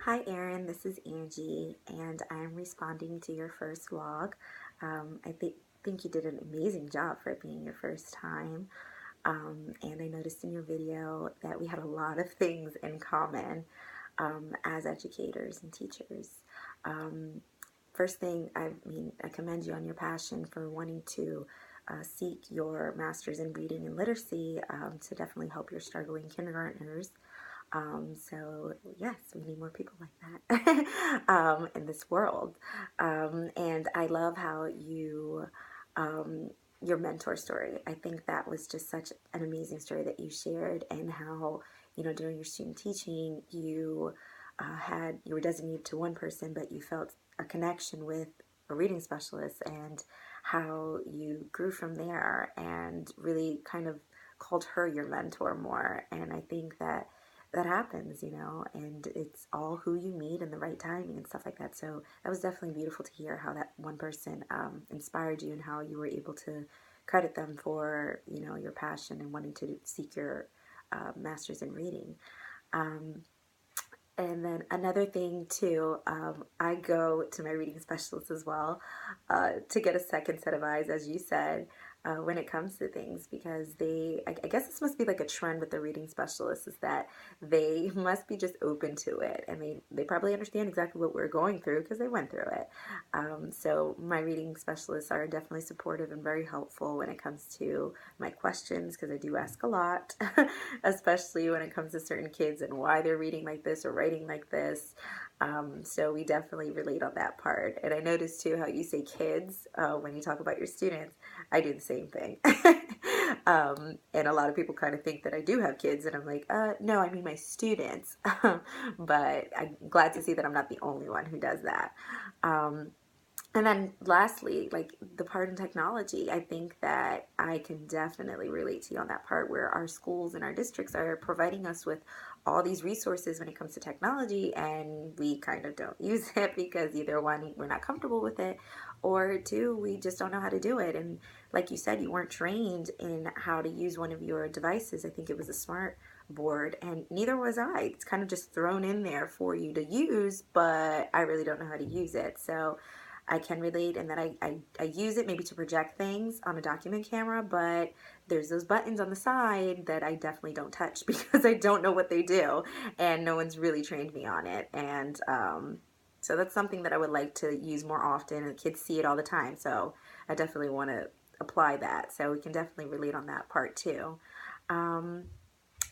Hi Erin, this is Angie, and I'm responding to your first vlog. I think you did an amazing job for it being your first time. And I noticed in your video that we had a lot of things in common as educators and teachers. Um, First thing, I commend you on your passion for wanting to seek your master's in reading and literacy to definitely help your struggling kindergartners. So yes, we need more people like that in this world. And I love how um, your mentor story. I think that was just such an amazing story that you shared, and how during your student teaching you were designated to one person, but you felt a connection with a reading specialist, and how you grew from there and really kind of called her your mentor more. And I think that happens, and it's all who you meet and the right timing and stuff like that. So that was definitely beautiful to hear how that one person inspired you, and how you were able to credit them for, your passion and wanting to seek your master's in reading. Um, and then another thing too, I go to my reading specialist as well to get a second set of eyes, as you said, when it comes to things, because I guess this must be like a trend with the reading specialists, is that they must be just open to it, and they probably understand exactly what we're going through because they went through it. So my reading specialists are definitely supportive and very helpful when it comes to my questions, because I do ask a lot, especially when it comes to certain kids and why they're reading like this or writing like this. So we definitely relate on that part. And I noticed too how you say kids when you talk about your students. I do the same thing. And a lot of people kind of think that I do have kids, and I'm like, no, I mean my students. But I'm glad to see that I'm not the only one who does that. Um, and then lastly, like the part in technology, I think that I can definitely relate to you on that part, where our schools and our districts are providing us with all these resources when it comes to technology, and we kind of don't use it because either one, we're not comfortable with it, or two, we just don't know how to do it. And like you said, you weren't trained in how to use one of your devices. I think it was a smart board, and neither was I. It's kind of just thrown in there for you to use, but I really don't know how to use it. So I can relate, and that I use it maybe to project things on a document camera, but there's those buttons on the side that I definitely don't touch because I don't know what they do, and no one's really trained me on it. And so that's something that I would like to use more often, and the kids see it all the time. So I definitely want to apply that. So we can definitely relate on that part too. Um,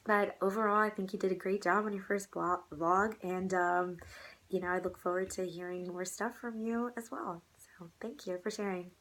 but overall, I think you did a great job on your first vlog, and I look forward to hearing more stuff from you as well. So thank you for sharing.